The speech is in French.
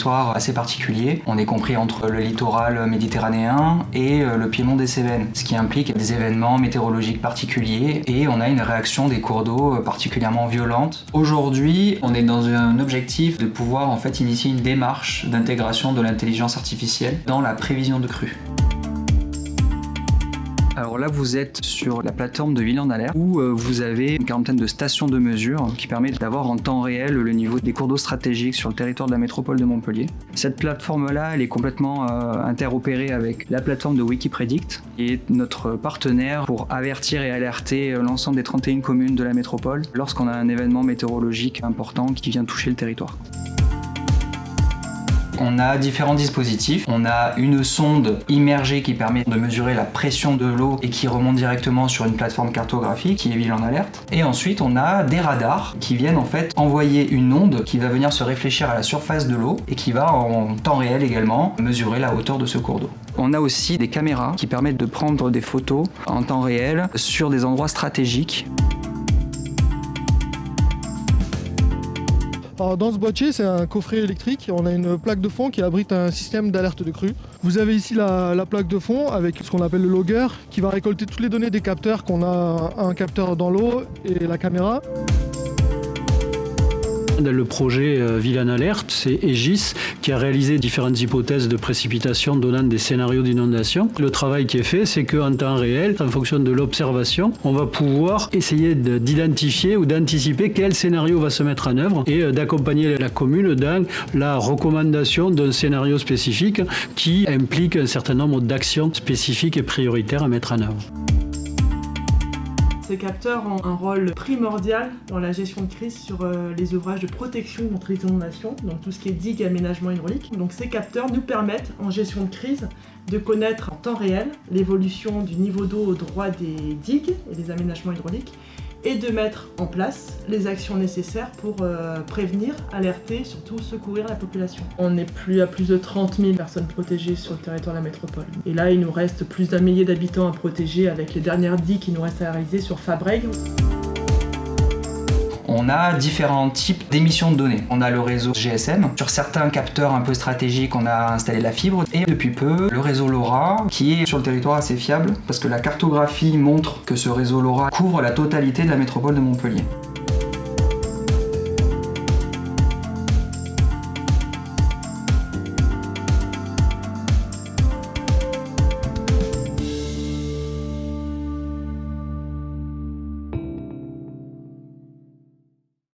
territoire assez particulier. On est compris entre le littoral méditerranéen et le piémont des Cévennes, ce qui implique des événements météorologiques particuliers et on a une réaction des cours d'eau particulièrement violente. Aujourd'hui, on est dans un objectif de pouvoir en fait initier une démarche d'intégration de l'intelligence artificielle dans la prévision de crues. Alors là, vous êtes sur la plateforme de Ville en Alerte où vous avez une quarantaine de stations de mesure qui permettent d'avoir en temps réel le niveau des cours d'eau stratégiques sur le territoire de la métropole de Montpellier. Cette plateforme-là, elle est complètement interopérée avec la plateforme de Wikipredict, qui est notre partenaire pour avertir et alerter l'ensemble des 31 communes de la métropole lorsqu'on a un événement météorologique important qui vient toucher le territoire. On a différents dispositifs. On a une sonde immergée qui permet de mesurer la pression de l'eau et qui remonte directement sur une plateforme cartographique qui est Ville en Alerte. Et ensuite, on a des radars qui viennent en fait envoyer une onde qui va venir se réfléchir à la surface de l'eau et qui va en temps réel également mesurer la hauteur de ce cours d'eau. On a aussi des caméras qui permettent de prendre des photos en temps réel sur des endroits stratégiques. Alors dans ce boîtier, c'est un coffret électrique. On a une plaque de fond qui abrite un système d'alerte de crue. Vous avez ici la plaque de fond avec ce qu'on appelle le logger qui va récolter toutes les données des capteurs qu'on a, un capteur dans l'eau et la caméra. Dans le projet Ville en Alerte, c'est Aegis qui a réalisé différentes hypothèses de précipitation donnant des scénarios d'inondation. Le travail qui est fait, c'est qu'en temps réel, en fonction de l'observation, on va pouvoir essayer d'identifier ou d'anticiper quel scénario va se mettre en œuvre et d'accompagner la commune dans la recommandation d'un scénario spécifique qui implique un certain nombre d'actions spécifiques et prioritaires à mettre en œuvre. Ces capteurs ont un rôle primordial dans la gestion de crise sur les ouvrages de protection contre les inondations, donc tout ce qui est digue et aménagement hydraulique. Donc ces capteurs nous permettent, en gestion de crise, de connaître en temps réel l'évolution du niveau d'eau au droit des digues et des aménagements hydrauliques et de mettre en place les actions nécessaires pour prévenir, alerter, surtout secourir la population. On n'est plus à plus de 30 000 personnes protégées sur le territoire de la métropole. Et là, il nous reste plus d'1 millier d'habitants à protéger avec les dernières digues qui nous restent à réaliser sur Fabrègue. On a différents types d'émissions de données. On a le réseau GSM. Sur certains capteurs un peu stratégiques, on a installé la fibre. Et depuis peu, le réseau LoRa, qui est sur le territoire assez fiable, parce que la cartographie montre que ce réseau LoRa couvre la totalité de la métropole de Montpellier.